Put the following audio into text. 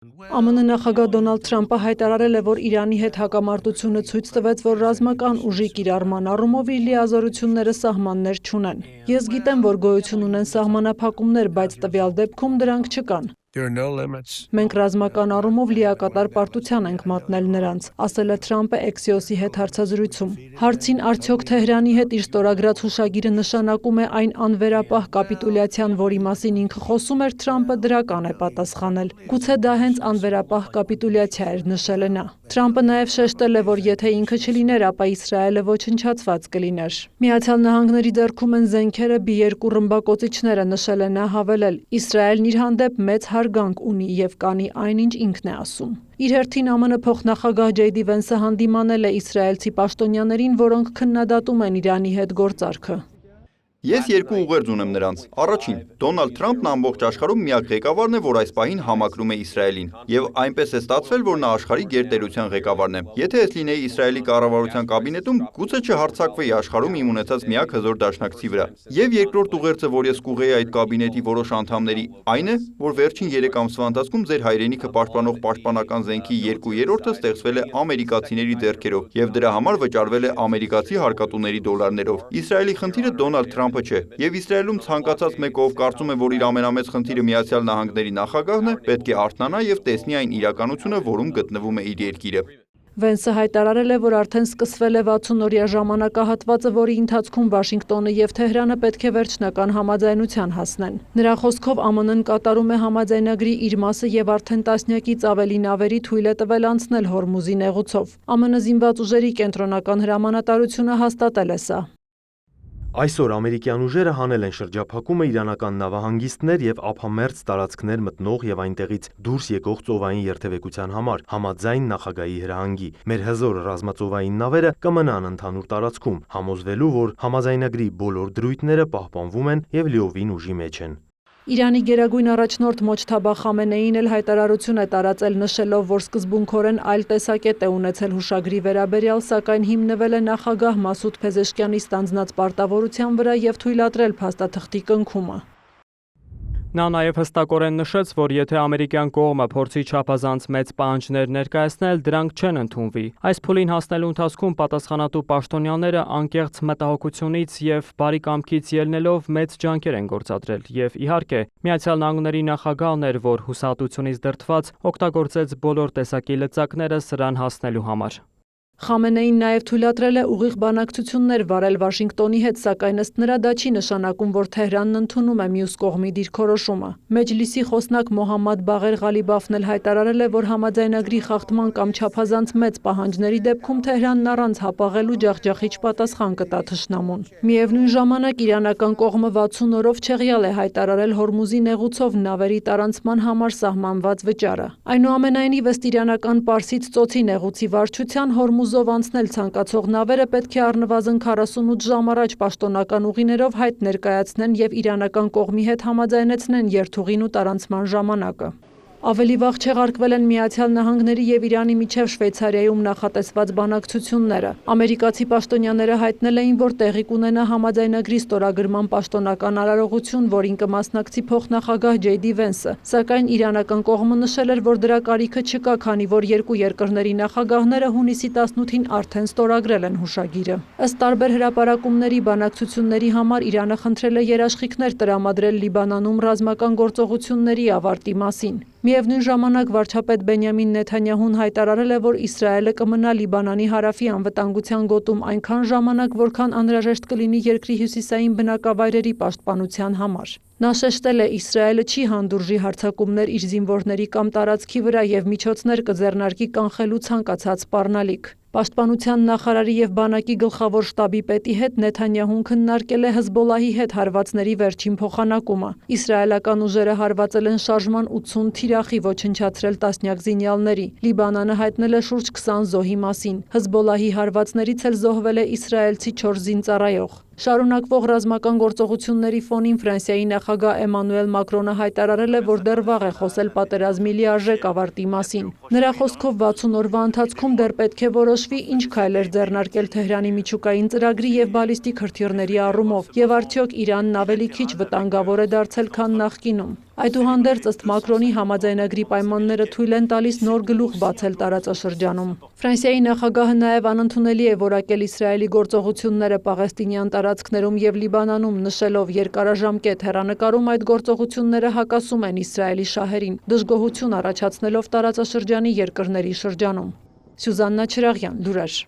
ԱՄՆ նախագահ Դոնալդ Թրամփը հայտարարել է, որ Իրանի հետ հակամարտությունը ցույց տվեց, որ ռազմական ուժի կիրառման առումով իր լիազորությունները սահմաններ չունեն։ Ես գիտեմ, որ գոյություն ունեն սահմանափակումներ, բայց տվյալ դեպքում դրանք չկան։ Մենք ռազմական առումով լիակատար պարտության ենք մատնել նրանց, ասել է Թրամփը Axios-ի հետ հարցազրույցում։ Հարցին արդյոք Թեհրանի հետ իր ստորագրած հուշագիրը նշանակում է այն անվերապահ կապիտուլյացիան, որի մասին ինքը խոսում էր, Թրամփը դրական է պատասխանել։ Գուցե դա հենց անվերապահ կապիտուլյացիա էր, նշել է նա։ Թրամփը նաև շեշտել է, որ եթե ինքը չլիներ, ապա Իսրայելը ոչնչացված կլիներ։ Միացյալ Նահանգների ձեռքում են զենքերը, B-2 ռմբակոծիչները, նշել է նա, հավելել. Իսրայելն իր հանդեպ մեծ հարգանք ունի եւ կանի այնինչ ինքն է ասում։ Իր հերթին ԱՄՆ փոխնախագահ Ջեյդի Վենսը հանդիմանել է իսրայելցի պաշտոնյաներին, որոնք քննադատում են Իրանի հետ գործարքը։ Ես երկու ուղերձ ունեմ նրանց։ Առաջին, Դոնալդ Թրամփն ամբողջ աշխարհում միակ ղեկավարն է, որ այս պահին համակրում է Իսրայելին, եւ այնպես է ստացվել, որ նա աշխարհի գերտերության ղեկավարն է։ Եթե ես լինեի Իսրայելի կառավարության կաբինետում, գուցե չհարձակվեի աշխարհում իմ ունեցած միակ հզոր դաշնակցի վրա։ Եվ երկրորդ ուղերձը, որ ես կուղեի այդ կաբինետի որոշ անդամների, այն է, որ վերջին 3 ամսվա ընթացքում ձեր հայրենիքը պաշտպանող պաշտպանական զենքի 2/3-ը ստեղծվել է ամերիկացիների ձեռքերով, եւ դրա համար վճարվել է ամերիկացի հարկատուների դոլարներով։ Իսրայելի խնդիրը Դոնալդ Թրամփը չէ, եւ Իսրայելում ցանկացած մեկը, ով կարծում է, որ իր ամենամեծ խնդիրը Միացյալ Նահանգների նախագահն է, պետք է արթնանա եւ տեսնի այն իրականությունը, որում գտնվում է իր երկիրը։ Վենսը հայտարարել է, որ արդեն սկսվել է 60-օրյա ժամանակահատվածը, որի ընթացքում Վաշինգտոնը եւ Թեհրանը պետք է վերջնական համաձայնության հասնեն։ Նրա խոսքով ԱՄՆ-ն կատարում է համաձայնագրի իր մասը եւ արդեն տասնյակից ավելի նավերի թույլ է տվել անցնել Հորմուզի նեղուցով։ ԱՄՆ զինված ուժերի կենտրոնական հրամանատարությունը հաստատել է սա։ Այսօր ամերիկյան ուժերը հանել են շրջափակումը իրանական նավահանգիստներ եւ ափամերձ տարածքներ մտնող եւ այնտեղից դուրս եկող ծովային երթևեկության համար, համաձայն նախագահի հրահանգի։ Մեր հզոր ռազմածովային նավերը կմնան ընդհանուր տարածքում, համոզվելու, որ համաձայնագրի բոլոր դրույթները պահպանվում են եւ լիովին ուժի մեջ են։ Իրանի գերագույն առաջնորդ Մոջթաբա Խամենեին էլ հայտարարություն է տարածել, նշելով, որ սկզբունքորեն այլ տեսակետ է ունեցել հուշագրի վերաբերյալ, սակայն հիմնվել է նախագահ Մասուդ Փեզեշկյանի ստանձնած պարտավորության վրա եւ թույլատրել փաստաթղթի կնքումը։ Նա նաև հստակորեն նշեց, որ եթե ամերիկյան կողմը փորձի չափազանց մեծ պահանջներ ներկայացնել, դրանք չեն ընդունվի։ Այս փուլին հասնելու ընթացքում պատասխանատու պաշտոնյաները անկեղծ մտահոգությունից եւ բարի կամքից ելնելով մեծ ջանքեր են գործադրել եւ իհարկե Միացյալ Նահանգների նախագահն էր, որ հուսահատությունից դրդված օգտագործեց բոլոր տեսակի լծակները սրան հասնելու համար։ Խամենեին նաև թույլատրել է ուղիղ բանակցություններ վարել Վաշինգտոնի հետ, սակայն ըստ նրա դա չի նշանակում, որ Թեհրանն ընդունում է մյուս կողմի դիրքորոշումը։ Մեջլիսի խոսնակ Մոհամմադ Բաղեր Ղալիբաֆն էլ հայտարարել է, որ համաձայնագրի խախտման կամ չափազանց մեծ պահանջների դեպքում Թեհրանն առանց հապաղելու ջախջախիչ պատասխան կտա թշնամուն։ Միևնույն ժամանակ իրանական կողմը 60 օրով չեղյալ է հայտարարել Հորմուզի նեղուցով նավերի տարանցման համար սահմանված վճարը։ Այնուամենայնիվ, ըստ իրանական Պարսից ծոցի նեղուցի վարչության, Հորմուզով անցնել ցանկացող նավերը պետք է առնվազն 48 ժամ առաջ պաշտոնական ուղիներով հայտ ներկայացնեն եւ իրանական կողմի հետ համաձայնեցնեն երթուղին ու տարանցման ժամանակը։ Ավելի վաղ չեղարկվել են Միացյալ Նահանգների եւ Իրանի միջև Շվեյցարիայում նախատեսված բանակցությունները։ Ամերիկացի պաշտոնյաները հայտնել էին, որ տեղի կունենա համաձայնագրի ստորագրման պաշտոնական արարողություն, որին կմասնակցի փոխնախագահ Ջեյդի Վենսը, սակայն իրանական կողմը նշել էր, որ դրա կարիքը չկա, քանի որ երկու երկրների նախագահները հունիսի 18-ին արդեն ստորագրել են հուշագիրը։ Ըստ տարբեր հրապարակումների, բանակցությունների համար Իրանը խնդրել է երաշխիքներ տրամադրել Լիբանանում ռազմական գործողությունների ավարտի մասին։ Միևնույն ժամանակ վարչապետ Բենյամին Նեթանյահուն հայտարարել է, որ Իսրայելը կմնա Լիբանանի հարավի անվտանգության գոտում այնքան ժամանակ, որքան անհրաժեշտ կլինի երկրի հյուսիսային բնակավայրերի պաշտպանության համար։ Նա շեշտել է, Իսրայելը չի հանդուրժի հարձակումներ իր զինվորների կամ տարածքի վրա եւ միջոցներ կձեռնարկի կանխելու ցանկացած սպառնալիք։ Պաշտպանության նախարարի եւ բանակի գլխավոր շտաբի պետի հետ Նեթանյահուն քննարկել է Հզբոլահի հետ հարվածների վերջին փոխանակումը։ Իսրայելական ուժերը հարվածել են շարժման 80 թիրախի, ոչնչացրել տասնյակ զինյալների։ Լիբանանը հայտնել է շուրջ 20 զոհի մասին։ Հզբոլահի հարվածներից էլ զոհվել է իսրայելցի 4 զինծառայող։ Շարունակվող ռազմական գործողությունների ֆոնին Ֆրանսիայի նախագահ Էմանուել Մակրոնը հայտարարել է, որ դեռ վաղ է խոսել պատերազմի լիարժեք ավարտի մասին։ Նրա խոսքով 60 օրվա ընթացքում դեռ պետք է որոշվի ինչ քայլեր ձեռնարկել Թեհրանի միջուկային ծրագրի եւ բալիստիկ հրթիռների առումով, եւ արդյոք Իրանն ավելի քիչ վտանգավոր է դարձել, քան նախկինում։ Այդուհանդերձ, ըստ Մակրոնի, համաձայնագրի պայմանները թույլ են տալիս նոր գլուխ բացել տարածաշրջանում։ Ֆրանսիայի նախագահը նաև անընդունելի է որակել Իսրայելի գործողությունները Պաղեստինյան տարածքներում և Լիբանանում, նշելով երկարաժամկետ հեռանկարում այդ գործողությունները հակասում են Իսրայելի շահերին, դժգոհություն առաջացնելով տարածաշրջանի երկրների շրջանում։ Սյուզաննա Չրաղյան, լուրեր։